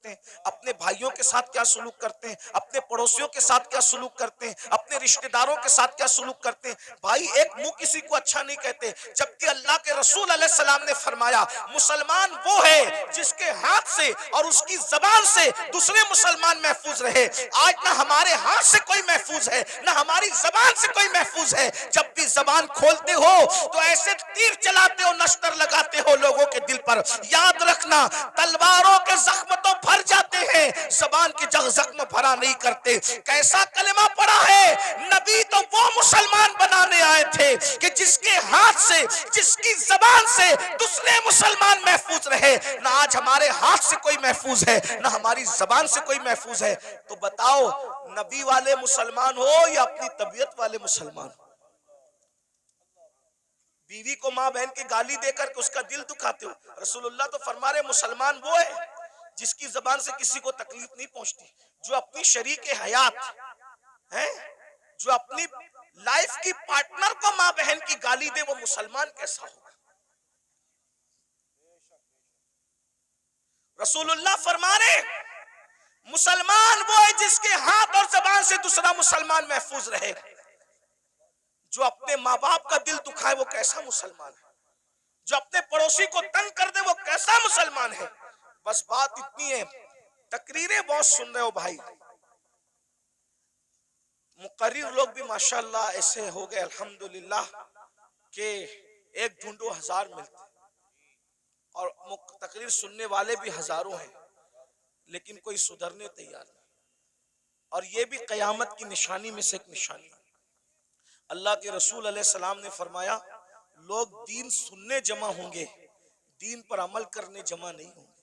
करते हैं, अपने भाइयों के साथ क्या सलूक करते हैं, अपने पड़ोसियों के साथ क्या सलूक करते हैं, अपने रिश्तेदारों के साथ क्या सलूक करते हैं। भाई एक मुंह किसी को अच्छा नहीं कहते, जबकि अल्लाह के रसूल अलैहि सलाम ने फरमाया मुसलमान वो है जिसके हाथ से और उसकी जबान से दूसरे मुसलमान महफूज रहे। आज ना हमारे हाथ से कोई महफूज है, ना हमारी जबान से कोई महफूज है। जब भी जबान खोलते हो तो ऐसे तीर चलाते हो, नश्तर लगाते हो लोगों के दिल पर। याद रखना, तलवारों के जख्म तो भर जाते हैं, जबान के जख्म भरा नहीं करते। कैसा कलमा पड़ा है, नबी तो वो मुसलमान बनाने आए थे कि जिसके हाथ से, जिसकी जबान से दूसरे मुसलमान महफूज रहे। ना आज हमारे हाथ से कोई महफूज है, ना हमारी जबान से कोई महफूज है। तो बताओ, नबी वाले मुसलमान हो या अपनी तबीयत वाले मुसलमान हो? बीवी को मां बहन की गाली देकर के उसका दिल दुखाते हो। रसूलुल्लाह तो फरमा रहे मुसलमान वो है जिसकी जबान से किसी को तकलीफ नहीं पहुंचती, जो अपनी शरीक हयात है, जो अपनी लाइफ की पार्टनर को मां बहन की गाली दे, वो मुसलमान कैसा होगा? रसूलुल्लाह फरमा रहे मुसलमान वो है जिसके हाथ और जबान से दूसरा मुसलमान महफूज रहे। जो अपने माँ बाप का दिल दुखाए वो कैसा मुसलमान है? जो अपने पड़ोसी को तंग कर दे वो कैसा मुसलमान है? बस बात इतनी है। तकरीरें बहुत सुन रहे हो भाई, मुकर्रिर लोग भी माशाल्लाह ऐसे हो गए अल्हम्दुलिल्लाह के एक ढूंढो हजार मिलते, और तकरीर सुनने वाले भी हजारों हैं, लेकिन कोई सुधरने तैयार नहीं। और ये भी कयामत की निशानी में से एक निशानी। अल्लाह के रसूल अलैहिस्सलाम ने फरमाया लोग दीन सुनने जमा होंगे, दीन पर अमल करने जमा नहीं होंगे।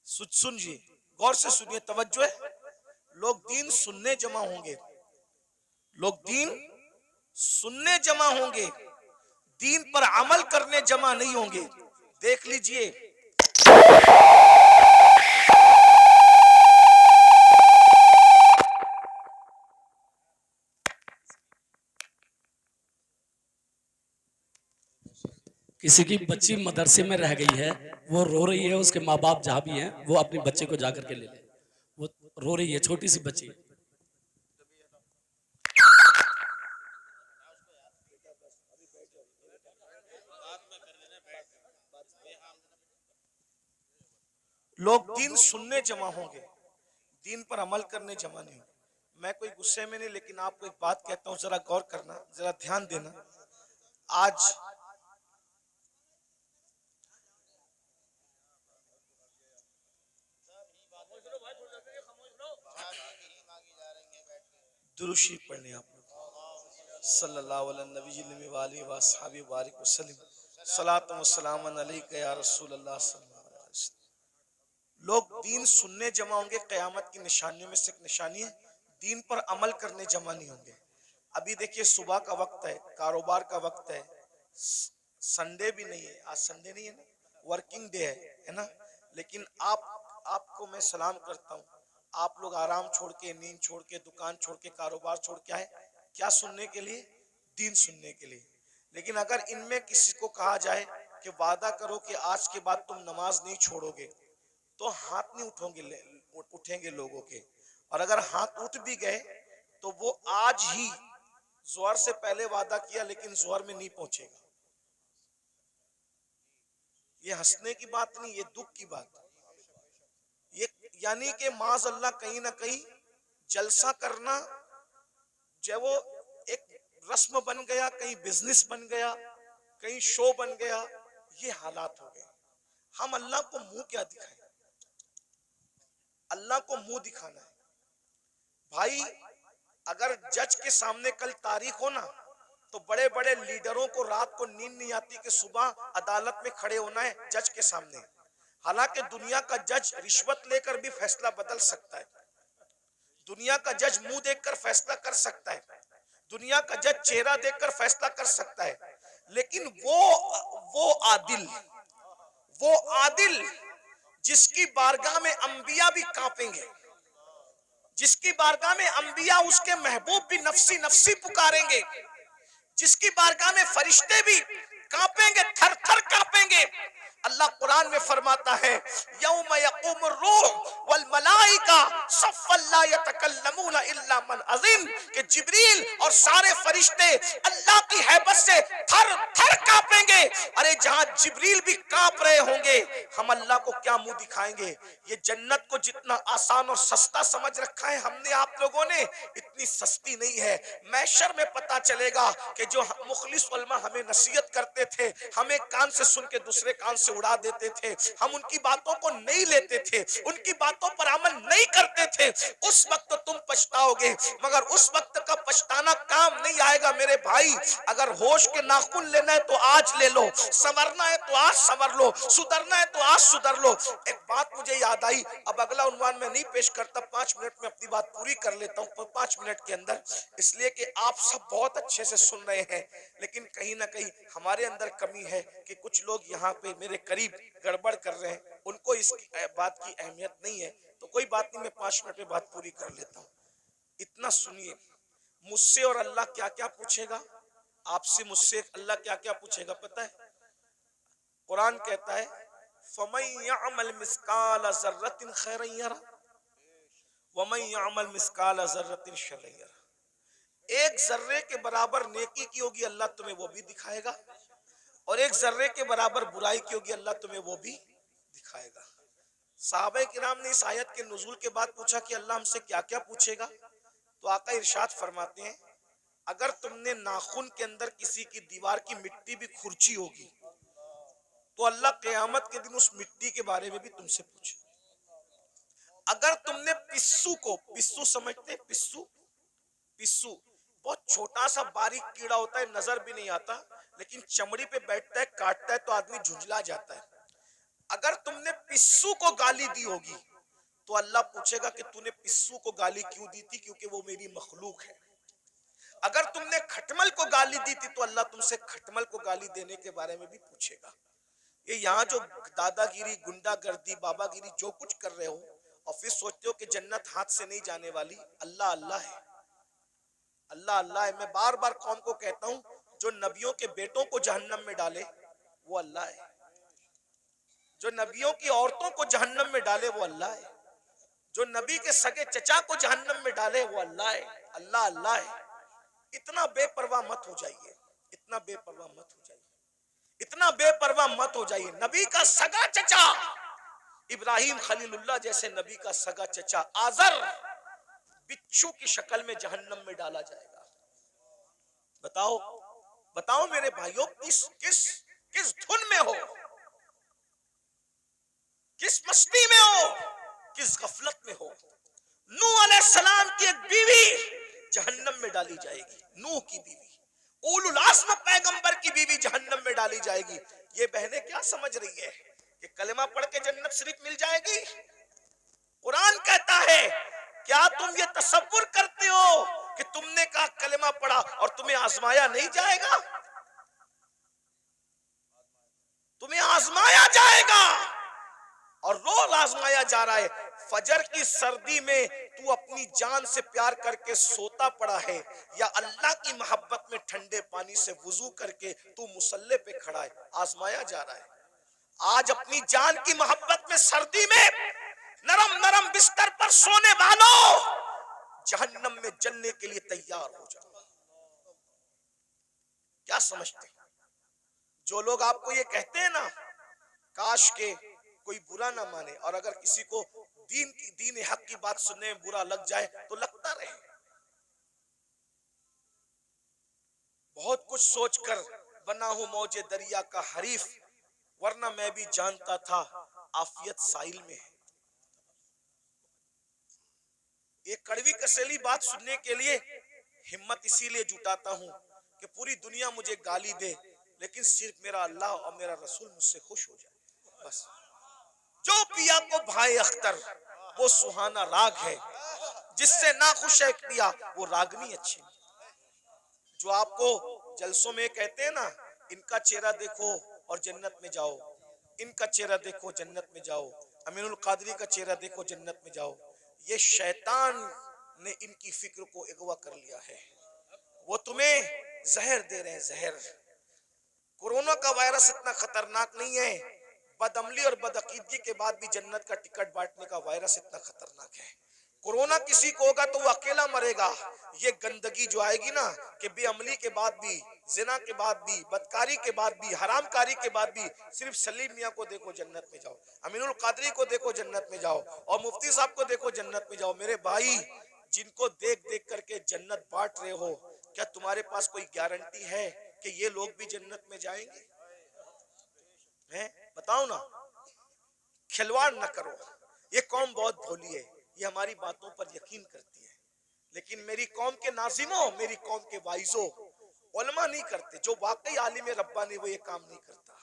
सुनिए, गौर से सुनिए, तवज्जो है। लोग दीन सुनने जमा होंगे, लोग दीन सुनने जमा होंगे, दीन पर अमल करने जमा नहीं होंगे। देख लीजिए, किसी की बच्ची मदरसे में रह गई है, वो रो रही है, उसके माँ बाप जहाँ भी हैं वो अपने बच्चे को जाकर के ले ले। वो रो रही है, छोटी सी बच्ची। लोग दीन सुनने जमा होंगे, दीन पर अमल करने जमा नहीं होंगे। मैं कोई गुस्से में नहीं, लेकिन आपको एक बात कहता हूं, जरा गौर करना, जरा ध्यान देना। आज दुरूशी पढ़ने आप लोग सल्लल्लाहु अलैहि वसल्लम, सलात व सलाम अलैका या रसूल अल्लाह सल्लल्लाहु अलैहि वसल्लम। लोग दीन सुनने जमा होंगे, कयामत की निशानियों में से एक निशानी है, दीन पर अमल करने जमा नहीं होंगे। अभी देखिए, सुबह का वक्त है, कारोबार का वक्त है, संडे भी नहीं है, आज संडे नहीं है ना, वर्किंग डे है ना। लेकिन आपको मैं सलाम करता हूँ, आप लोग आराम छोड़ के, नींद छोड़ के, दुकान छोड़ के, कारोबार छोड़ के आए, क्या सुनने के लिए? दीन सुनने के लिए। लेकिन अगर इनमें किसी को कहा जाए कि वादा करो कि आज के बाद तुम नमाज नहीं छोड़ोगे, तो हाथ नहीं उठेंगे लोगों के। और अगर हाथ उठ भी गए तो वो आज ही जोहर से पहले वादा किया, लेकिन जोहर में नहीं पहुंचेगा। ये हंसने की बात नहीं, ये दुख की बात। ये यानी कि माज अल्लाह कहीं ना कहीं जलसा करना जो वो एक रस्म बन गया, कहीं बिजनेस बन गया, कहीं शो बन गया, ये हालात हो गए। हम अल्लाह को मुंह क्या दिखाएं? अल्लाह को मुंह दिखाना है भाई। अगर जज के सामने कल तारीख हो ना, तो बड़े बड़े लीडरों को रात को नींद नहीं आती कि सुबह अदालत में खड़े होना है जज के सामने। हालांकि दुनिया का जज रिश्वत लेकर भी फैसला बदल सकता है, दुनिया का जज मुंह देखकर फैसला कर सकता है, दुनिया का जज चेहरा देखकर फैसला कर सकता है, लेकिन वो आदिल जिसकी बारगाह में अंबिया भी कांपेंगे, जिसकी बारगाह में अंबिया उसके महबूब भी नफसी नफसी पुकारेंगे, जिसकी बारगाह में फरिश्ते भी कांपेंगे, थर थर कांपेंगे। अल्लाह कुरान में फरमाता है यौम यक़ूमुर रूह वल मलाइका सफ़्फ़न ला यतकल्लमूना इल्ला मन अज़िन, कि जिब्रील और सारे फरिश्ते अल्लाह की हैबत से थर थर कांपेंगे। अरे जहां जिब्रील भी कांप रहे होंगे, हम अल्लाह को क्या मुंह दिखाएंगे। ये जन्नत को जितना आसान और सस्ता समझ रखा है हमने आप लोगों ने, इतनी सस्ती नहीं है। महशर में पता चलेगा कि जो मुखलिस उलमा हमें नसीहत करते थे, हमें कान से सुन के दूसरे कान से उड़ा देते थे, हम उनकी बातों को नहीं लेते थे, उनकी बातों पर अमल नहीं करते थे, उस वक्त तो तुम पछताओगे, मगर उस वक्त का पछताना काम नहीं आएगा मेरे भाई। अगर होश के नाखून लेना है तो आज ले लो, संवरना है तो आज संवर लो, सुधरना है तो आज सुधर लो। एक बात मुझे याद आई, अब अगला उन्वान में नहीं पेश करता, 5 मिनट में अपनी बात पूरी कर लेता हूँ 5 मिनट के अंदर, इसलिए कि आप सब बहुत अच्छे से सुन रहे हैं, लेकिन कहीं ना कहीं हमारे अंदर कमी है कि कुछ लोग यहाँ पे मेरे करीब गड़बड़ कर रहे हैं, उनको इस बात की अहमियत नहीं है। तो कोई बात नहीं, मैं 5 मिनट में बात पूरी कर लेता हूँ। इतना सुनिए, मुझसे और अल्लाह क्या क्या पूछेगा, आपसे मुझसे अल्लाह क्या क्या पूछेगा पता है? कुरान कहता है फमन यअमल मिस्काल ज़र्रतिन खैरन यरा वमन यअमल मिस्काल ज़र्रतिन शर्रन यरा। एक जर्रे के बराबर नेकी की होगी, अल्लाह तुम्हें वो भी दिखाएगा, और एक जर्रे के बराबर बुराई की होगी, अल्लाह तुम्हें वो भी दिखाएगा। सहाबा किराम ने इस आयत के नुज़ूल के बाद पूछा कि अल्लाह हमसे क्या क्या पूछेगा, तो आका इरशाद फरमाते हैं अगर तुमने नाखून के अंदर किसी की दीवार की मिट्टी भी खुरची होगी तो अल्लाह क़यामत के दिन उस मिट्टी के बारे में भी तुमसे पूछे। अगर तुमने पिस्सू को, पिस्सू समझते हैं, पिस्सू, पिस्सू बहुत छोटा सा बारीक कीड़ा होता है, नजर भी नहीं आता, लेकिन चमड़ी पे बैठता है, काटता है तो आदमी झुंझला जाता है। अगर तुमने पिस्सू को गाली दी होगी तो अल्लाह पूछेगा कि तूने पिस्सू को गाली क्यों दी थी, क्योंकि वो मेरी मखलूक है। अगर तुमने खटमल को गाली दी थी तो अल्लाह तुमसे खटमल को गाली देने के बारे में भी पूछेगा। ये यहाँ जो दादागिरी, गुंडागर्दी, बाबागिरी जो कुछ कर रहे हो और फिर सोचते हो कि जन्नत हाथ से नहीं जाने वाली, अल्लाह अल्लाह है, अल्लाह अल्लाह है। मैं बार बार कौम को कहता हूँ, जो नबियों के बेटों को जहन्नम में डाले वो अल्लाह है, जो नबियों की औरतों को जहन्नम में डाले वो अल्लाह है, जो नबी के सगे चचा को जहन्नम में डाले वो अल्लाह है। अल्लाह अल्लाह है। इतना बेपरवाह मत हो जाइए, इतना बेपरवाह मत हो जाइए, इतना बेपरवाह मत हो जाइए। नबी का सगा चचा इब्राहिम खलीलुल्लाह जैसे नबी का सगा चचा आजर बिच्छू की शक्ल में जहन्नम में डाला जाएगा। बताओ बताओ मेरे भाइयों, किस किस किस धुन में हो, किस मस्ती में हो, किस गफलत में हो। नूह अलैहिस्सलाम की एक बीवी जहन्नम में डाली जाएगी, नूह की बीवी, उलुल आज़्म पैगंबर की बीवी जहन्नम में डाली जाएगी। ये बहनें क्या समझ रही है कि कलमा पढ़ के जन्नत शरीफ मिल जाएगी? कुरान कहता है क्या तुम ये तसव्वुर करते हो कि तुमने कहा कलमा पढ़ा और तुम्हें आजमाया नहीं जाएगा? तुम्हें आजमाया जाएगा और रोज आजमाया जा रहा है। फजर की सर्दी में तू अपनी जान से प्यार करके सोता पड़ा है, या अल्लाह की मोहब्बत में ठंडे पानी से वुजू करके तू मुसल्ले पे खड़ा है, आजमाया जा रहा है। आज अपनी जान की मोहब्बत में सर्दी में नरम नरम बिस्तर पर सोने वालों, जहन्नम में जलने के लिए तैयार हो जाओ। क्या समझते हैं? जो लोग आपको ये कहते हैं ना, काश के कोई बुरा ना माने, और अगर किसी को दीन हक की बात सुनने में बुरा लग जाए तो लगता रहे। बहुत कुछ सोचकर बना हूं मौजे दरिया का हरीफ, वरना मैं भी जानता था आफियत साहिल में है। ये कड़वी कसेली बात सुनने के लिए हिम्मत इसीलिए जुटाता हूं कि पूरी दुनिया मुझे गाली दे, लेकिन सिर्फ मेरा अल्लाह और मेरा रसूल मुझसे खुश हो जाए बस। जो पिया को भाई अख्तर वो सुहाना राग है, जिससे ना खुश है पिया वो रागनी अच्छी। जो आपको जलसों में कहते हैं ना, इनका चेहरा देखो और जन्नत में जाओ, इनका चेहरा देखो जन्नत में जाओ, अमीनुल कादरी का चेहरा देखो जन्नत में जाओ, ये शैतान ने इनकी फिक्र को अगवा कर लिया है। वो तुम्हें जहर दे रहे हैं, जहर। कोरोना का वायरस इतना खतरनाक नहीं है, बदअमली और बदअकीदगी के बाद भी जन्नत का टिकट बांटने का वायरस इतना खतरनाक है। कोरोना किसी को होगा तो वो अकेला मरेगा। ये गंदगी जो आएगी ना कि बेअमली के बाद भी, जिना के बाद भी, बदकारी के बाद भी, हरामकारी के बाद भी, सिर्फ सलीम मियां को देखो जन्नत में जाओ, अमीनुल कादरी को देखो जन्नत में जाओ, और मुफ्ती साहब को देखो जन्नत में जाओ। मेरे भाई, जिनको देख देख करके जन्नत बांट रहे हो, क्या तुम्हारे पास कोई गारंटी है कि ये लोग भी जन्नत में जाएंगे? हैं? बताओ ना। खिलवाड़ न करो। ये कौम बहुत भोली है, ये हमारी बातों पर यकीन करती है, लेकिन मेरी कौम के नाजिमों, मेरी कौम के वाइजों, उलमा नहीं करते। जो वाकई आलिम रब्बानी वो ये काम नहीं करता।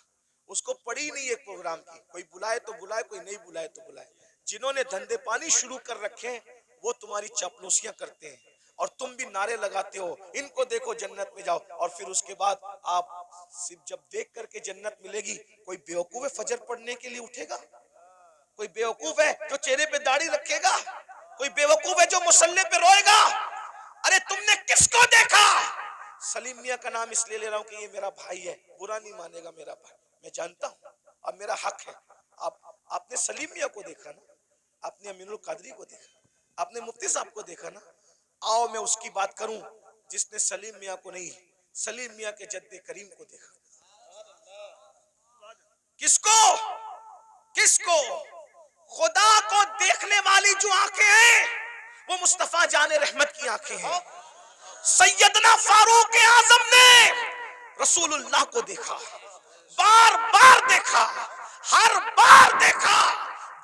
उसको पड़ी नहीं एक प्रोग्राम की, कोई बुलाए तो बुलाए, कोई नहीं बुलाए तो बुलाए। जिन्होंने धंधे पानी शुरू कर रखे हैं वो तुम्हारी चापलूसियां करते हैं और तुम भी नारे लगाते हो, इनको देखो जन्नत में जाओ। और फिर उसके बाद आप सिर्फ जब देख करके जन्नत मिलेगी, कोई बेवकूफ है फजर पढ़ने के लिए उठेगा? कोई बेवकूफ है जो चेहरे पे दाढ़ी रखेगा? कोई बेवकूफ है जो मुसल्ले पे रोएगा? अरे तुमने किसको देखा? सलीम मियां का नाम इसलिए ले रहा हूं कि ये मेरा भाई है, बुरा नहीं मानेगा मेरा भाई, मैं जानता हूं, अब मेरा हक है। आपने सलीम मियां को देखा ना, आपने अमीनुल कादरी को देखा, आपने मुफ्ती साहब को देखा ना। आओ मैं उसकी बात करूं जिसने सलीम मियां को नहीं, सलीम मियां के जद्दे करीम को देखा। किसको? किसको? खुदा को देखने वाली जो आंखें हैं वो मुस्तफा जाने रहमत की आंखें हैं। सैयदना फारूक आजम ने रसूलुल्लाह को देखा, बार बार देखा, हर बार देखा,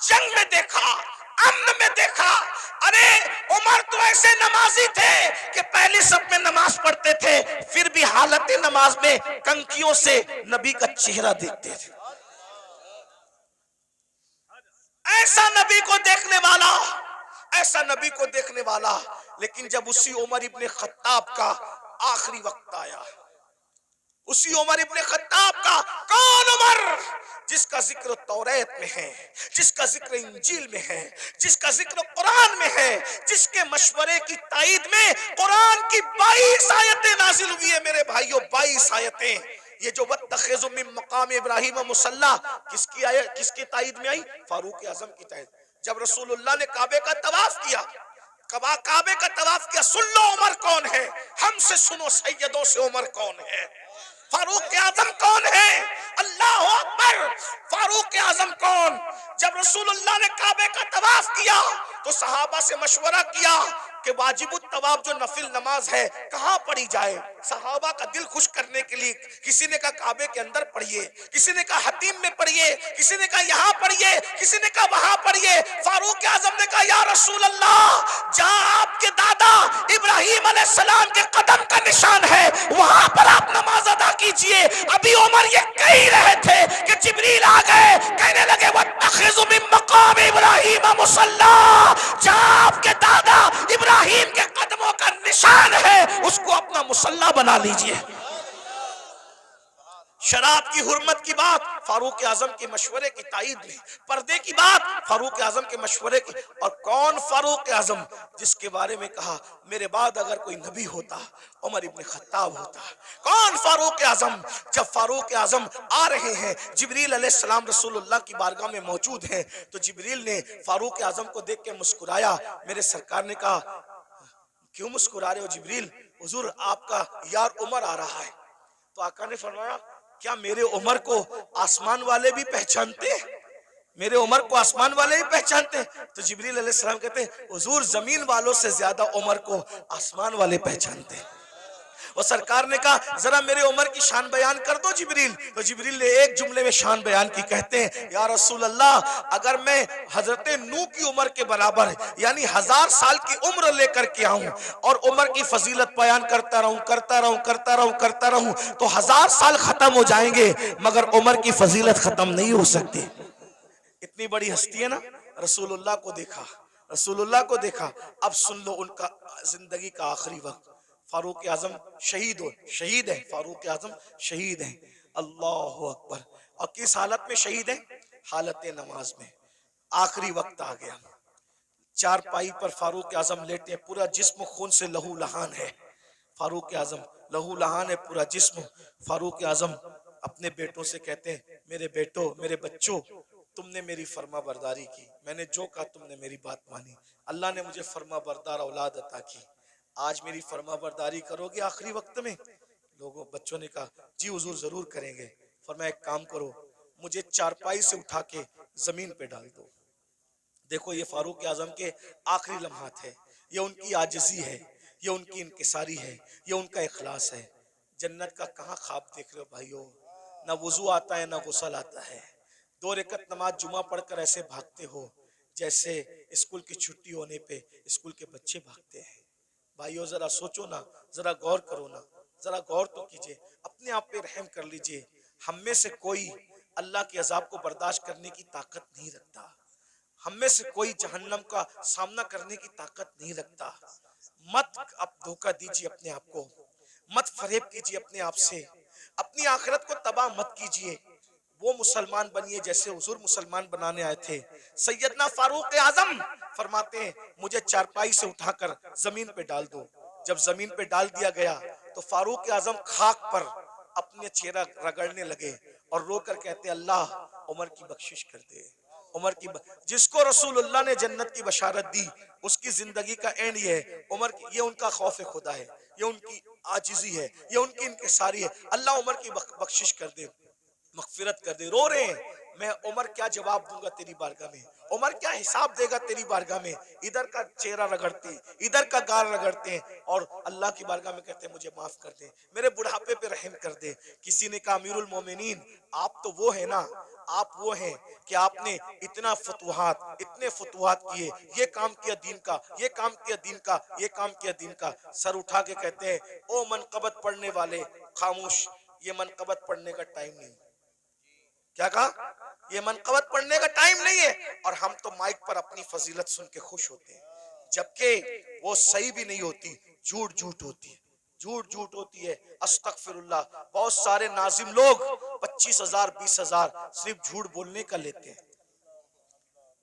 जंग में देखा, अम्न में देखा। अरे उमर तो ऐसे नमाजी थे कि पहली सब में नमाज पढ़ते थे, फिर भी हालत नमाज में कंकियों से नबी का चेहरा देखते थे। ऐसा नबी को देखने वाला, ऐसा नबी को देखने वाला। लेकिन जब उसी उमर इब्ने खत्ताब का आखिरी वक्त आया, उसी उमर इब्ने खत्ताब का, कौन उमर जिसका जिक्र तौरात में है, जिसका जिक्र इंजील में है, जिसका जिक्र कुरान में है, जिसके मशवरे की ताईद में कुरान की 22 आयतें नाजिल हुई है। मेरे भाइयों, 22 आयतें। ये जो वत्तखिज़ु मिन मकाम इब्राहीम मुसल्ला, किसकी आयत, किसकी ताईद में आई? फारूक आजम की ताईद। जब रसूलुल्लाह ने काबे का तवाफ किया, काबे का तवाफ किया, सुन लो उमर कौन है, हमसे सुनो सैयदों से उमर कौन है, फारूक आजम कौन है? अल्लाह अकबर। फारूक आजम कौन? जब रसूलुल्लाह ने काबे का तवाफ किया तो सहाबा से मशवरा किया कि वाजिबुत तवाफ जो नफिल नमाज है कहां पढ़ी जाए। सहाबा का दिल खुश करने के लिए किसी ने कहा काबे के अंदर पढ़िए, किसी ने कहा हतीम में पढ़िए, किसी ने कहा यहाँ पढ़िए, किसी ने कहा वहां पढ़िए। फारूक आजम ने कहा या रसूल अल्लाह, जहां आपके दादा इब्राहिम अलैहिस्सलाम के कदम का निशान है वहां पर आप नमाज अदा कीजिए। अभी उमर ये कह ही रहे थे कि जिब्रील आ गए, कहने लगे वत्तखिज़ु मिन मकाम इब्राहीम मुसल्ला, जहां आपके दादा इब्राहिम के कदमों का निशान है उसको अपना मुसल्ला बना लीजिए। शराब की हुर्मत की बात फारूक आजम के मशवरे की ताईद में, पर्दे की बात फारूक आजम के मशवरे की। और कौन फारूक आजम? जिसके बारे में कहा मेरे बाद अगर कोई नबी होता उमर इब्ने खत्ताब होता। कौन फारूक आजम? जब फारूक आजम आ रहे हैं, जिब्रील अलैहिस्सलाम रसूलुल्लाह की बारगाह में मौजूद हैं, तो जिब्रील ने फारूक आजम को देख के मुस्कुराया। मेरे सरकार ने कहा क्यों मुस्कुरा रहे हो जिब्रील? हुजूर आपका यार उमर आ रहा है। तो आका ने फरमाया क्या मेरे उमर को आसमान वाले भी पहचानते? मेरे उमर को आसमान वाले भी पहचानते? तो जिब्रील अलैहिस्सलाम कहते हैं हुजूर जमीन वालों से ज्यादा उमर को आसमान वाले पहचानते। और सरकार ने कहा जरा मेरे उमर की शान बयान कर दो जिब्रील। तो जिब्रील ने एक जुमले में शान बयान की, कहते हैं या रसूल अल्लाह, अगर मैं हजरत नूह की उम्र के बराबर यानी 1000 साल की उम्र लेकर के आऊं और उमर की फजीलत बयान करता रहूं तो 1000 साल खत्म हो जाएंगे मगर उमर की फजीलत खत्म नहीं हो सकती। इतनी बड़ी हस्ती है ना। रसूलुल्लाह को देखा, रसूलुल्लाह को देखा। अब सुन लो उनका जिंदगी का आखिरी वक्त। फारूक आजम शहीद है, फारूक आजम शहीद है। अल्लाह अकबर। और किस हालत में शहीद है? हालत नमाज में। आखिरी वक्त आ गया, चारपाई पर फारूक आजम लेटे, पूरा जिस्म खून से लहू लहान है। फारूक आजम लहू लहान है पूरा जिस्म। फारूक आजम अपने बेटों से कहते हैं मेरे बेटो, मेरे बच्चों, तुमने मेरी फर्मा बरदारी की, मैंने जो कहा तुमने मेरी बात मानी, अल्लाह ने मुझे फर्मा बरदार औलाद अता की, आज मेरी फर्मा बरदारी करोगे आखिरी वक्त में? लोगों बच्चों ने कहा जी हुजूर जरूर करेंगे। फरमाया एक काम करो, मुझे चारपाई से उठा के जमीन पे डाल दो। देखो ये फारूक आजम के आखिरी लम्हात है, ये उनकी आजिजी है, ये उनकी इनकिसारी है, ये उनका इखलास है। जन्नत का कहाँ ख्वाब देख रहे हो भाइयों? ना वुजू आता है ना गुस्ल आता है, 2 रकअत नमाज जुमा पढ़कर ऐसे भागते हो जैसे स्कूल की छुट्टी होने पे स्कूल के बच्चे भागते हैं। भाइयों जरा सोचो ना, जरा गौर करो ना, जरा गौर तो कीजिए, अपने आप पे रहम कर लीजिए। हम में से कोई अल्लाह के अजाब को बर्दाश्त करने की ताकत नहीं रखता, हम में से कोई जहन्नम का सामना करने की ताकत नहीं रखता। मत आप धोखा दीजिए अपने आप को, मत फरेब कीजिए अपने आप से, अपनी आखिरत को तबाह मत कीजिए। वो मुसलमान बनिए जैसे हुजूर मुसलमान बनाने आए थे। सैयदना फारूक आजम फरमाते हैं मुझे चारपाई से उठाकर जमीन पे डाल दो। जब जमीन पे डाल दिया गया तो फारूक आजम खाक पर अपने चेहरा रगड़ने लगे और रोकर कहते अल्लाह उमर की बख्शिश कर दे, उमर की जिसको रसूलुल्लाह ने जन्नत की बशारत दी उसकी जिंदगी का एंड ये है। उमर की ये उनका खौफ खुदा है, ये उनकी आजिजी है, ये उनकी इनकिसारी है। अल्लाह उमर की बख्शिश कर दे, मगफिरत कर दे। रो रहे हैं, मैं उमर क्या जवाब दूंगा तेरी बारगाह में, उमर क्या हिसाब देगा तेरी बारगाह में। इधर का चेहरा रगड़ते, इधर का गाल रगड़ते हैं और अल्लाह की बारगाह में कहते हैं मुझे माफ कर दे, मेरे बुढ़ापे पे रहम कर दे। किसी ने कहा अमीरुल मोमिनीन आप तो वो है ना, आप वो हैं कि आपने इतना फतुहात, इतने फतुहात किए, ये काम किया दीन का, ये काम किया दीन का, ये काम किया दीन का। सर उठा के कहते हैं ओ मनकबत पढ़ने वाले खामोश, ये मनकबत पढ़ने का टाइम नहीं। क्या कहा? ये मनकबत पढ़ने का टाइम नहीं है। और हम तो माइक पर अपनी फजीलत सुन के खुश होते हैं, जबकि वो सही भी नहीं होती, झूठ झूठ होती है, झूठ झूठ होती है। अस्तगफिरुल्लाह, बहुत सारे नाजिम लोग 25,000 20,000 सिर्फ झूठ बोलने का लेते हैं।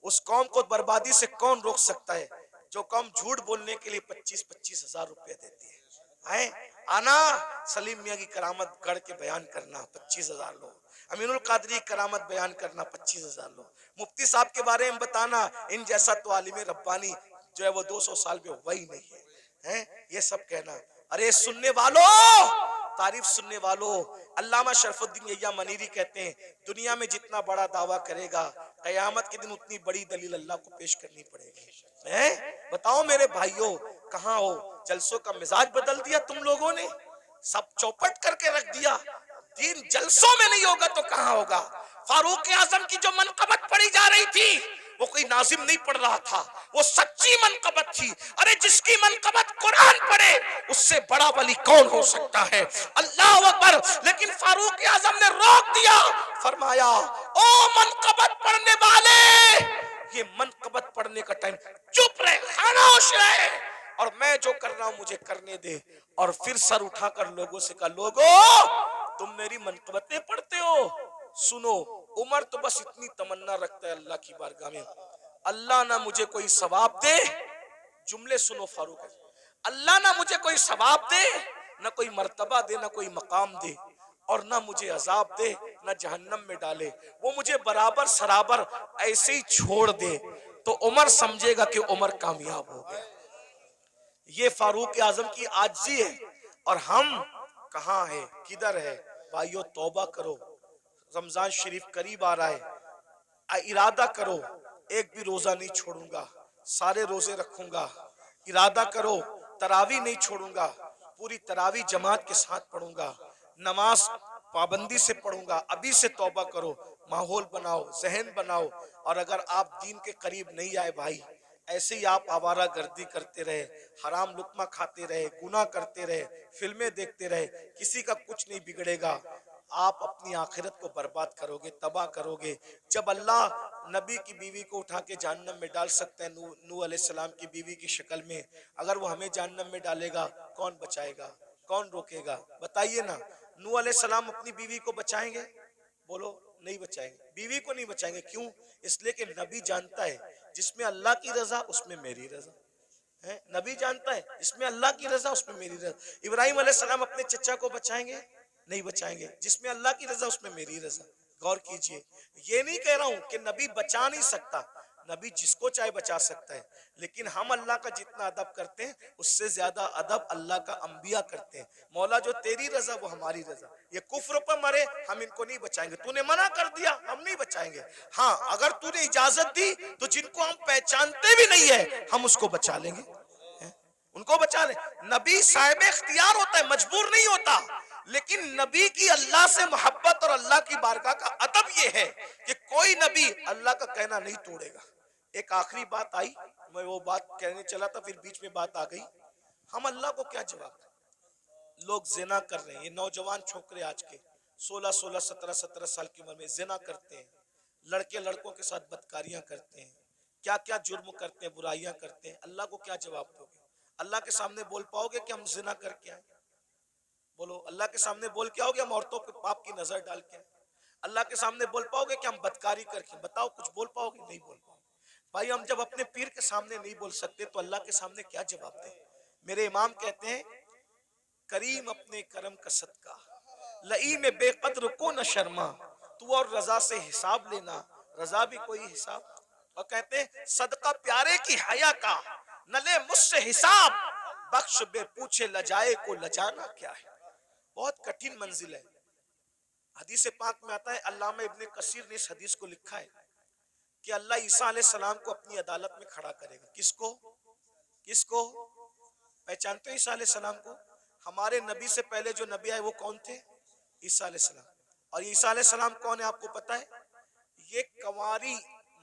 उस कौम को बर्बादी से कौन रोक सकता है जो कौम झूठ बोलने के लिए 25,000 रुपए देती है? आना सलीम मियाँ की करामत गढ़ के बयान करना 25,000 लोग, अमीनुल कादरी करामत बयान करना 25,000 लोग, मुफ्ती साहब के बारे में बताना, इन जैसा तो आलिम रब्बानी जो है वो 200 साल में हुआ ही नहीं है, ये सब कहना। अरे सुनने वालों, तारीफ सुनने वालों, अल्लामा शरफुद्दीन यहिया मनीरी कहते हैं दुनिया में जितना बड़ा दावा करेगा कयामत के दिन उतनी बड़ी दलील अल्लाह को पेश करनी पड़ेगी। बताओ मेरे भाइयों कहाँ हो? जलसों का मिजाज बदल दिया तुम लोगों ने, सब चौपट करके रख दिया। दीन जलसों में नहीं होगा तो कहाँ होगा? फारूक आजम की जो मनकबत पढ़ी जा रही थी वो कोई नाजिम नहीं पढ़ रहा था, वो सच्ची मनकबत थी। अरे जिसकी मनकबत कुरान पढ़े उससे बड़ा वली कौन हो सकता है? अल्लाह अकबर। लेकिन फारूक आजम ने रोक दिया, फरमाया ओ मनकबत पढ़ने वाले, ये मनकबत पढ़ने का टाइम, चुप रहे, खामोश रहे और मैं जो कर रहा हूं मुझे करने दे। और फिर सर उठाकर लोगों से कहा लोगों तुम मेरी मनकबतें पढ़ते हो, सुनो। उमर तो बस इतनी तमन्ना रखता है अल्लाह की बारगाह में, अल्लाह ना मुझे कोई सवाब दे, जुमले सुनो फारूक, अल्लाह ना मुझे कोई सवाब दे, ना कोई मर्तबा दे, ना कोई मकाम दे, और ना मुझे अजाब दे, ना जहन्नम में डाले, वो मुझे बराबर सराबर ऐसे ही छोड़ दे तो उमर समझेगा कि उमर कामयाब हो गया। ये फारूक आजम की आजिज़ी है। और हम कहाँ है, किधर है? भाइयों तौबा करो, रमजान शरीफ करीब आ रहा है, इरादा करो एक भी रोजा नहीं छोड़ूंगा, सारे रोजे रखूंगा। इरादा करो तरावी नहीं छोड़ूंगा, पूरी तरावी जमात के साथ पढ़ूंगा, नमाज पाबंदी से पढ़ूंगा। अभी से तौबा करो, माहौल बनाओ, जहन बनाओ। और अगर आप दीन के करीब नहीं आए भाई, ऐसे ही आप आवारा गर्दी करते रहे, हराम लुकमा खाते रहे, गुनाह करते रहे, फिल्में देखते रहे, किसी का कुछ नहीं बिगड़ेगा। आप अपनी आखिरत को बर्बाद करोगे, तबाह करोगे। जब अल्लाह नबी की बीवी को उठा के जहन्नम में डाल सकता है, नूह अलैहिस्सलाम की बीवी की शक्ल में, अगर वो हमें जहन्नम में डालेगा कौन बचाएगा, कौन रोकेगा? बताइए ना। नूह अलैहिस्सलाम अपनी बीवी को बचाएंगे? बोलो नहीं बचाएंगे, बीवी को नहीं बचाएंगे। क्यों? इसलिए कि नबी जानता है जिसमें अल्लाह की रजा उसमें मेरी रजा है। नबी जानता है जिसमें अल्लाह की रजा उसमें मेरी रजा। इब्राहिम अलैहिस्सलाम अपने चचा को बचाएंगे? नहीं बचाएंगे, जिसमें अल्लाह की रजा उसमें मेरी रजा। गौर कीजिए, ये नहीं कह रहा हूं कि नबी बचा नहीं सकता, नबी जिसको चाहे बचा सकता है, लेकिन हम अल्लाह का जितना अदब करते हैं उससे ज्यादा अदब अल्लाह का अंबिया करते हैं। मौला जो तेरी रजा वो हमारी रजा, ये कुफ्र पर मरे हम इनको नहीं बचाएंगे, तूने मना कर दिया हम नहीं बचाएंगे। हाँ, अगर तूने इजाजत दी तो जिनको हम पहचानते भी नहीं है हम उसको बचा लेंगे, उनको बचा ले। नबी साहिब इख्तियार होता है, मजबूर नहीं होता, लेकिन नबी की अल्लाह से मोहब्बत और अल्लाह की बारगाह का अदब यह है कि कोई नबी अल्लाह का कहना नहीं तोड़ेगा। एक आखिरी बात आई, मैं वो बात कहने चला था फिर बीच में बात आ गई। हम अल्लाह को क्या जवाब दें? लोग जिना कर रहे हैं, ये नौजवान छोकरे आज के 16-16, 17-17 साल की उम्र में जिना करते हैं, लड़के लड़कों के साथ बदकारियां करते हैं, क्या क्या जुर्म करते हैं, बुराइयां करते हैं। अल्लाह को क्या जवाब दोगे? अल्लाह के सामने बोल पाओगे कि हम जिना करके आए? बोलो, अल्लाह के सामने बोल के आओगे हम औरतों पे पाप की नजर डाल के आए? अल्लाह के सामने बोल पाओगे कि हम बदकारी करके? बताओ, कुछ बोल पाओगे? नहीं बोल पाओगे। भाई, हम जब अपने पीर के सामने नहीं बोल सकते तो अल्लाह के सामने क्या जवाब दें? मेरे इमाम कहते हैं, करीम अपने करम का सदका, लई में बेकद्र को न शर्मा, तू और रजा से हिसाब लेना, रजा भी कोई हिसाब। और कहते हैं, सदका प्यारे की हया का, न ले मुझसे हिसाब, बख्श बे पूछे लजाए को लजाना क्या है। बहुत कठिन मंजिल है। हदीस पाक में आता है, अल्लामा इब्ने कसीर ने इस हदीस को लिखा है कि अल्लाह ईसा अलैहिस्सलाम को अपनी अदालत में खड़ा करेगा। किसको? किसको? पहचानते हो ईसा अलैहिस्सलाम को? हमारे नबी से पहले जो नबी आए वो कौन थे? ईसा अलैहिस्सलाम। और ईसा अलैहिस्सलाम कौन है आपको पता है? ये कंवारी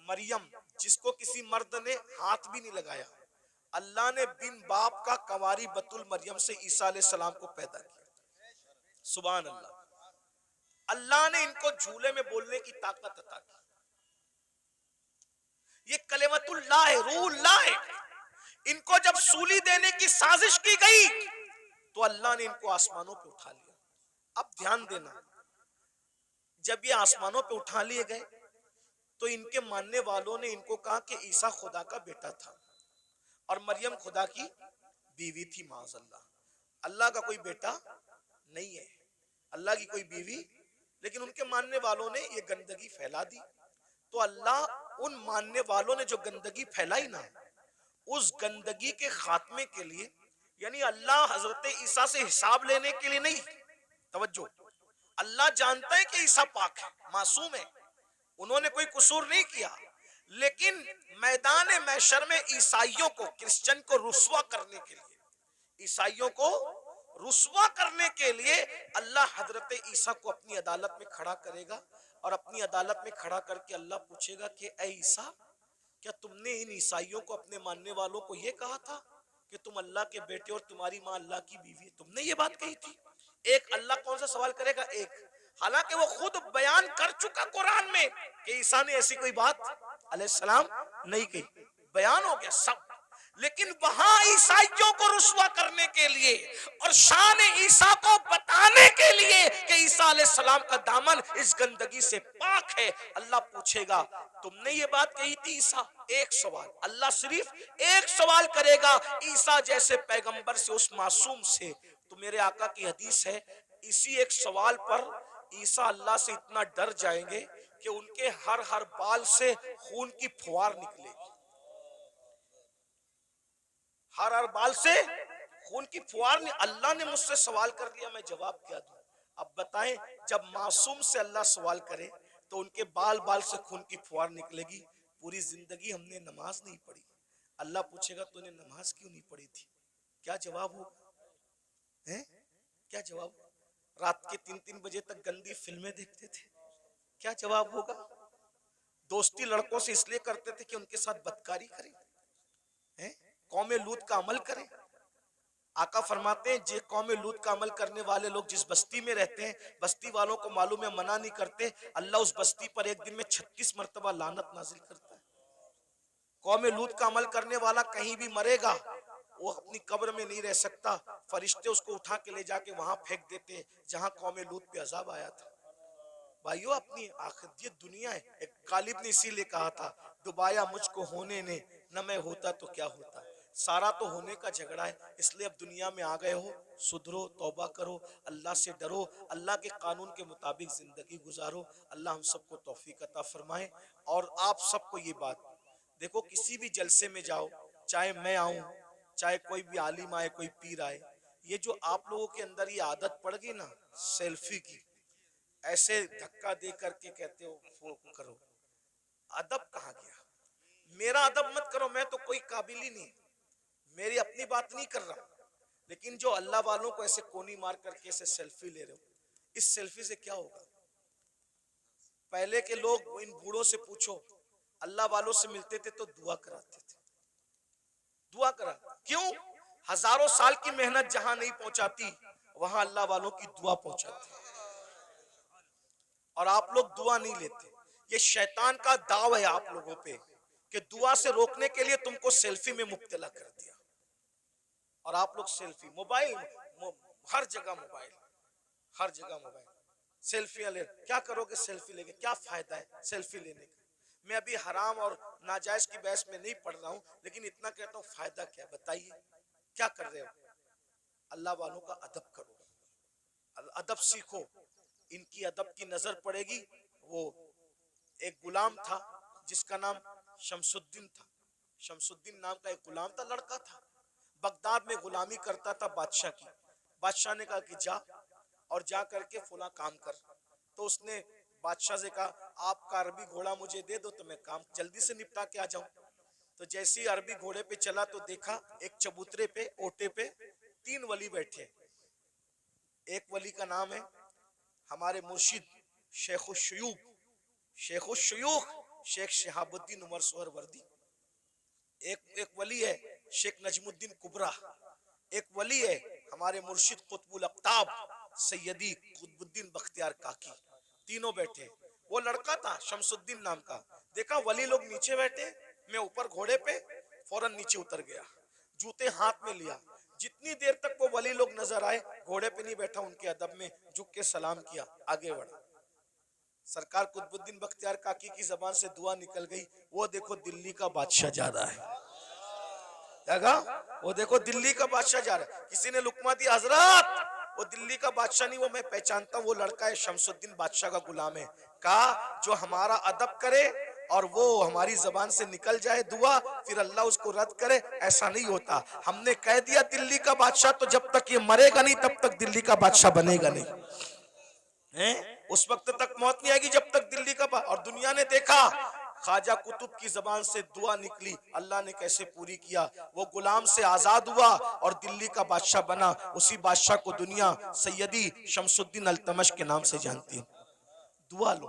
मरियम, जिसको किसी मर्द ने हाथ भी नहीं लगाया, अल्लाह ने बिन बाप का कंवारी बतुल मरियम से ईसा अलैहिस्सलाम को पैदा किया। सुभान अल्लाह। अल्लाह ने इनको झूले में बोलने की ताकत अता की। ये कलिमतुल्लाह है, रूहुल्लाह है। इनको जब सूली देने की साजिश की गई तो अल्लाह ने इनको आसमानों पे उठा लिया। अब ध्यान देना, जब ये आसमानों पे उठा लिए गए तो इनके मानने वालों ने इनको कहा कि ईसा खुदा का बेटा था और मरियम खुदा की बीवी थी। माज़अल्लाह, अल्लाह का कोई बेटा नहीं है, अल्लाह की कोई बीवी। लेकिन उनके मानने वालों ने ये गंदगी फैला दी। तो अल्लाह उन मानने वालों ने जो गंदगी फैलाई ना, उस गंदगी के खात्मे के लिए, यानी अल्लाह हजरत ईसा से हिसाब लेने के लिए नहीं, तवज्जो, अल्लाह जानता है कि ईसा पाक है, मासूम है, उन्होंने कोई कसूर नहीं किया, लेकिन मैदान महशर में ईसाइयों को, क्रिश्चियन को रुस्वा करने के लिए, ईसाइयों को रुस्वा करने के लिए अल्लाह हजरत ईसा को अपनी अदालत में खड़ा करेगा। और अपनी अदालत में खड़ा करके अल्लाह पूछेगा कि ऐ ईसा, क्या तुमने इन ईसाइयों को, अपने मानने वालों को यह कहा था कि तुम अल्लाह के बेटे और तुम्हारी मां अल्लाह की बीवी है? तुमने ये बात कही थी? एक अल्लाह कौन सा सवाल करेगा? एक। हालांकि वो खुद बयान कर चुका कुरान में कि ईसा ने ऐसी कोई बात अलैहिस्सलाम नहीं कही, बयान हो गया सब। लेकिन वहां ईसाइयों को रुस्वा करने के लिए और शान ईसा को बताने के लिए कि ईसा अलैहिस्सलाम का दामन इस गंदगी से पाक है, अल्लाह पूछेगा तुमने ये बात कही थी ईसा? एक सवाल, अल्लाह सिर्फ एक सवाल करेगा ईसा जैसे पैगंबर से, उस मासूम से। तो मेरे आका की हदीस है, इसी एक सवाल पर ईसा अल्लाह से इतना डर जाएंगे कि उनके हर हर बाल से खून की फुहार निकलेगी, हर हर बाल से खून की फुहार। अल्लाह ने मुझसे सवाल कर दिया, मैं जवाब क्या दूं? अब बताएं, जब मासूम से अल्लाह सवाल करे तो उनके बाल बाल से खून की फुहार निकलेगी। पूरी जिंदगी हमने नमाज नहीं पढ़ी, अल्लाह पूछेगा तूने नमाज क्यों नहीं पढ़ी थी? क्या जवाब होगा? हैं? क्या जवाब? रात के 3-3 बजे तक गंदी फिल्में देखते थे, क्या जवाब होगा? दोस्ती लड़कों से इसलिए करते थे कि उनके साथ बदकारी करें, हैं? कौमे लूत का अमल करें। आका फरमाते हैं, जे कौमे लूत का अमल करने वाले लोग जिस बस्ती में रहते हैं, बस्ती वालों को मालूम है, मना नहीं करते, अल्लाह उस बस्ती पर एक दिन में 36 मरतबा लानत नाजिल करता है। कौमे लूत का अमल करने वाला कहीं भी मरेगा, वो अपनी कब्र में नहीं रह सकता, फरिश्ते उसको उठा के ले जाके वहां फेंक देते जहां कौमे लूत पे अजाब आया था। भाइयों, अपनी आखिर ये दुनिया है। एक गालिब ने इसीलिए कहा था, डुबाया मुझको होने ने, न मैं होता तो क्या होता। सारा तो होने का झगड़ा है। इसलिए अब दुनिया में आ गए हो, सुधरो, तौबा करो, अल्लाह से डरो, अल्लाह के कानून के मुताबिक जिंदगी गुजारो। अल्लाह हम सबको तौफीक अता फरमाए। और आप सबको ये बात, देखो किसी भी जलसे में जाओ, चाहे मैं आऊं, चाहे कोई भी आलिम आए, कोई पीर आए, ये जो आप लोगों के अंदर ये आदत पड़ गई ना सेल्फी की, ऐसे धक्का दे करके कहते हो वो करो, अदब कहाँ गया? मेरा अदब मत करो, मैं तो कोई काबिल ही नहीं, मेरी अपनी बात नहीं कर रहा, लेकिन जो अल्लाह वालों को ऐसे कोनी मार करके ऐसे सेल्फी ले रहे हो, इस सेल्फी से क्या होगा? पहले के लोग, इन बूढ़ों से पूछो, अल्लाह वालों से मिलते थे तो दुआ कराते थे, दुआ करा, क्यों? हजारों साल की मेहनत जहां नहीं पहुंचाती, वहां अल्लाह वालों की दुआ पहुंचाती। और आप लोग दुआ नहीं लेते। ये शैतान का दाव है आप लोगों पे कि दुआ से रोकने के लिए तुमको सेल्फी में मुब्तला कर दिया। और आप लोग सेल्फी, मोबाइल, हर जगह मोबाइल, हर जगह मोबाइल, सेल्फी ले, क्या करोगे सेल्फी लेके? क्या फायदा है सेल्फी लेने का? मैं अभी हराम और नाजायज की बहस में नहीं पढ़ रहा हूं, लेकिन इतना कहता हूं, फायदा क्या? बताइए, क्या कर रहे हो? अल्लाह वालों का अदब करो, अदब सीखो। इनकी अदब की नजर पड़ेगी। वो एक गुलाम था जिसका नाम शमसुद्दीन था। शमसुद्दीन नाम का एक गुलाम था, लड़का था, बगदाद में गुलामी करता था बादशाह की। बादशाह ने कहा कि जा और जा करके फुला काम कर। तो उसने बादशाह से कहा, आपका अरबी घोड़ा मुझे दे दो तो मैं काम जल्दी से निपटा के आ जाऊं। तो जैसे ही अरबी घोड़े पे चला तो देखा एक चबूतरे पे, ओटे पे 3 वली बैठे। एक वली का नाम है हमारे मुर्शिद शेखुश शयूख शेख शहाबुद्दीन उमर सोहरवर्दी। एक वली है शेख नजमुद्दीन कुबरा। एक वली है हमारे मुर्शिद कुतुबुल अक्ताब सैयदी कुतुबुद्दीन बख्तियार काकी। तीनों बैठे। वो लड़का था शमसुद्दीन नाम का, देखा वली लोग नीचे बैठे, मैं ऊपर घोड़े पे, फौरन नीचे उतर गया, जूते हाथ में लिया। जितनी देर तक वो वली लोग नजर आए, घोड़े पे नहीं बैठा, उनके अदब में झुक के सलाम किया, आगे बढ़ा। सरकार कुतुबुद्दीन बख्तियार काकी की जबान से दुआ निकल गई, वो देखो दिल्ली का बादशाह जा रहा है। क्या? वो देखो दिल्ली का बादशाह जा रहा है। किसी ने लुकमा दिया, हजरत वो दिल्ली का बादशाह नहीं, वो मैं पहचानता हूँ, वो लड़का है शमसुद्दीन बादशाह का गुलाम है। कहा जो हमारा अदब करे और वो हमारी जबान से निकल जाए दुआ, फिर अल्लाह उसको रद्द करे, ऐसा नहीं होता। हमने कह दिया दिल्ली का बादशाह, तो जब तक ये मरेगा नहीं तब तक दिल्ली का बादशाह बनेगा नहीं है। उस वक्त तक मौत नहीं आएगी जब तक दिल्ली का। और दुनिया ने देखा ख्वाजा कुतुब की जबान से दुआ निकली, अल्लाह ने कैसे पूरी किया। वो गुलाम से आजाद हुआ और दिल्ली का बादशाह बना। उसी बादशाह को दुनिया सैयदी शमसुद्दीन अल्तमश के नाम से जानती है। दुआ लो,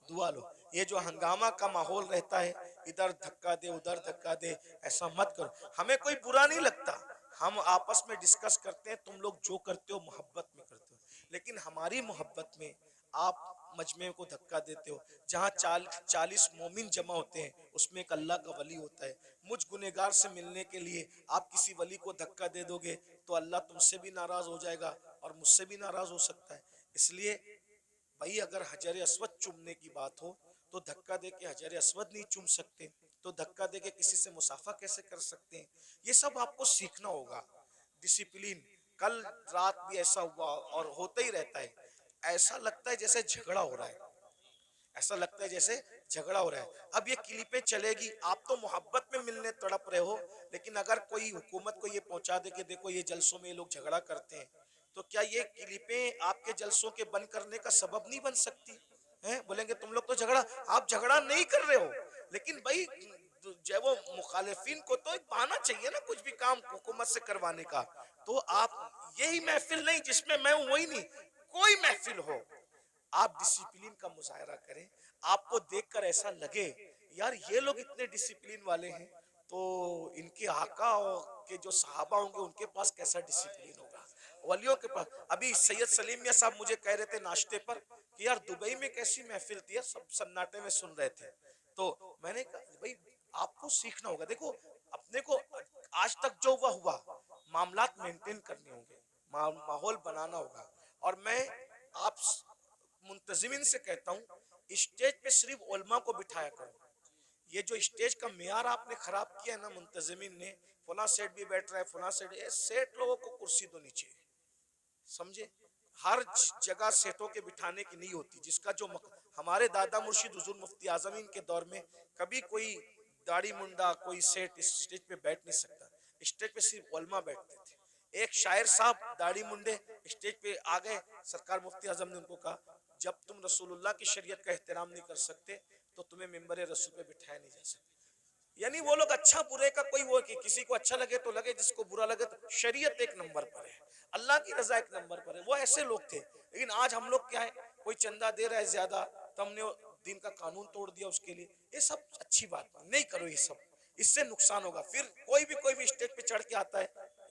दुआ लो। ये जो हंगामा का माहौल रहता है, इधर धक्का दे उधर धक्का दे, ऐसा मत करो। हमें कोई बुरा नहीं लगता, हम आपस में डिस्कस करते हैं, तुम लोग जो करते हो मोहब्बत में करते हो, लेकिन हमारी मोहब्बत में आप मजमे को धक्का देते हो। जहाँ 40 मोमिन जमा होते हैं, उसमें एक अल्लाह का वली होता है। मुझ गुनेगार से मिलने के लिए आप किसी वली को धक्का दे दोगे तो अल्लाह तुमसे भी नाराज हो जाएगा और मुझसे भी नाराज हो सकता है। इसलिए भाई अगर हजर अस्वद चूमने की बात हो तो धक्का दे के हजर अस्वद नहीं चूम सकते, तो धक्का दे के किसी से मुसाफा कैसे कर सकते हैं? ये सब आपको सीखना होगा, डिसिप्लिन। कल रात भी ऐसा हुआ और होता ही रहता है। ऐसा लगता है जैसे झगड़ा हो रहा है, ऐसा लगता है जैसे झगड़ा हो रहा है। अब ये क्लिपें चलेगी, आप तो मोहब्बत में मिलने तड़प रहे हो, लेकिन अगर कोई हुकूमत को ये पहुंचा दे कि देखो ये जलसों में ये लोग झगड़ा करते हैं, तो क्या ये क्लिपें आपके जलसों के बंद करने का सबब नहीं बन सकती हैं? बोलेंगे तुम लोग तो झगड़ा, आप झगड़ा नहीं कर रहे हो, लेकिन भाई जो वो मुखालिफिन को तो एक बहाना चाहिए ना कुछ भी काम हुकूमत से करवाने का। तो आप यही महफिल नहीं जिसमें मैं हूं, वही नहीं, कोई महफिल हो, आप डिसिप्लिन का मुजाहरा करें। आपको देखकर ऐसा लगे यार ये लोग इतने डिसिप्लिन वाले हैं, तो इनके आका के जो सहाबा होंगे उनके पास कैसा डिसिप्लिन होगा, वलियों के पास। अभी सैयद सलीम मियां साहब मुझे कह रहे थे नाश्ते पर कि यार दुबई में कैसी महफिल थी, सब सन्नाटे में सुन रहे थे। तो मैंने कहा भाई आपको सीखना होगा। देखो अपने को आज तक जो हुआ मामलात मेंटेन करने होंगे, माहौल बनाना होगा। और मैं आप मुंतजिमिन से कहता हूँ, स्टेज पे सिर्फ उलमा को बिठाया करो। ये जो स्टेज का मेयार आपने खराब किया है ना मुंतजिमीन ने, फला सेठ भी बैठ रहा है, फला सेठ, ये सेठ लोगों को कुर्सी दो नीचे, समझे। हर जगह सेठों के बिठाने की नहीं होती। जिसका जो हमारे दादा मुर्शिद हुजूर मुफ्ती आजमीन के दौर में कभी कोई दाढ़ी मुंडा कोई सेठ इस स्टेज पे बैठ नहीं सकता। स्टेज पे सिर्फ उलमा बैठते थे। एक शायर साहब दाढ़ी मुंडे स्टेज पे आ गए, सरकार मुफ्ती आजम ने उनको कहा जब तुम रसूलुल्लाह की शरीयत का एहतराम नहीं कर सकते तो तुम्हें मिंबर रसूल पे बिठाया नहीं जा सकता। यानी वो लोग अच्छा बुरे का कोई वो कि किसी को अच्छा लगे तो लगे, जिसको बुरा लगे तो, शरीयत एक नंबर पर है, अल्लाह की रजा एक नंबर पर है। वो ऐसे लोग थे। लेकिन आज हम लोग क्या है, कोई चंदा दे रहा है ज्यादा तो हमने दिन का कानून तोड़ दिया उसके लिए। ये सब अच्छी बात नहीं करो, ये सब इससे नुकसान होगा। फिर कोई भी स्टेज पे चढ़ के आता है,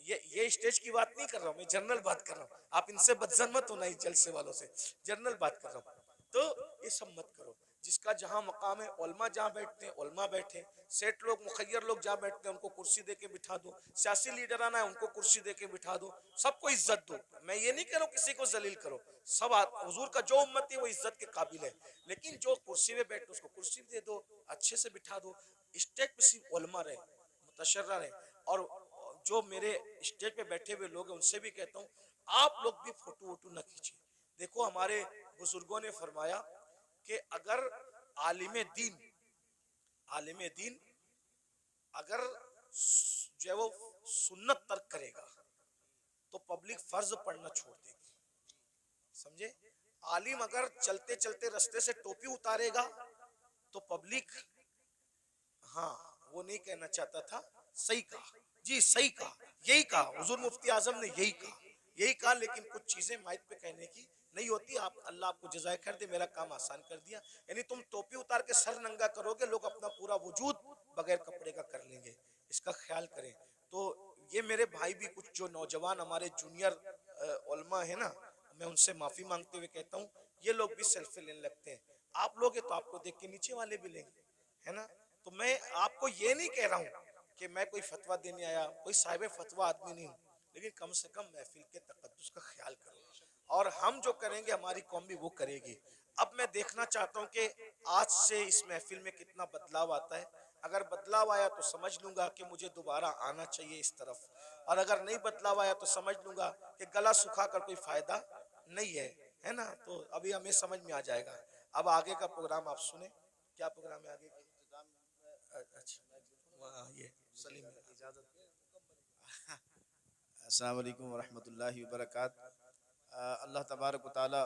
ये स्टेज की बात नहीं कर रहा हूँ मैं, जनरल बात कर रहा हूँ। आप इनसे बदजन मत होना, इस जलसे वालों से, जनरल बात कर रहा हूँ। तो ये सब मत करो। जिसका जहां मकाम है, उलमा जहां बैठते हैं उलमा बैठे, सेठ लोग मुखैर लोग जहां बैठते हैं उनको कुर्सी दे के बिठा दो, सियासी लीडर आना है उनको कुर्सी दे के बिठा दो, सबको इज्जत दो। मैं ये नहीं कह रहा हूं किसी को जलील करो, सब हुजूर का जो उम्मती है वो इज्जत के काबिल है। लेकिन जो कुर्सी पे बैठे उसको कुर्सी दे दो, अच्छे से बिठा दो। स्टेज पे सिर्फ उलमा रहे, मुतशर्रा रहे। और जो मेरे स्टेज पे बैठे हुए लोग हैं उनसे भी कहता हूँ आप लोग भी फोटो वोटो न खींचे। देखो हमारे बुजुर्गों ने फरमाया कि अगर आलिम दीन अगर जो है वो सुन्नत तर्क करेगा तो पब्लिक फर्ज पढ़ना छोड़ देगी, समझे। आलिम अगर चलते चलते रास्ते से टोपी उतारेगा तो पब्लिक, हाँ वो नहीं कहना चाहता था, सही कहा जी, सही कहा, यही कहा हुजूर मुफ्ती आजम ने, यही कहा। लेकिन कुछ चीजें माइक पे कहने की नहीं होती। आप अल्लाह आपको जज़ाए खैर दे, मेरा काम आसान कर दिया। यानी तुम टोपी उतार के सर नंगा करोगे, लोग अपना पूरा वजूद बगैर कपड़े का कर लेंगे, इसका ख्याल करें। तो ये मेरे भाई भी कुछ जो नौजवान हमारे जूनियर उलमा है ना, मैं उनसे माफी मांगते हुए कहता हूँ ये लोग भी सेल्फी लेने लगते हैं। आप लोग तो आपको देख के नीचे वाले भी लेंगे, है ना। तो मैं आपको ये नहीं कह रहा हूँ कि मैं कोई फतवा देने आया, कोई साहिब फतवा आदमी नहीं हूँ, लेकिन कम से कम महफिल के तकद्दुस का ख्याल करो। और हम जो करेंगे हमारी कौम भी वो करेगी। अब मैं देखना चाहता हूँ कि आज से इस महफिल में कितना बदलाव आता है। अगर बदलाव आया तो समझ लूंगा कि मुझे दोबारा आना चाहिए इस तरफ, और अगर नहीं बदलाव आया तो समझ लूंगा कि गला सुखा कर कोई फायदा नहीं है ना। तो अभी हमें समझ में आ जाएगा। अब आगे का प्रोग्राम आप सुने, क्या प्रोग्राम है आगे। अच्छा ये सलीम इजाजत। अस्सलाम वालेकुम वरहमतुल्लाहि वबरकात। अल्लाह तबारक व तआला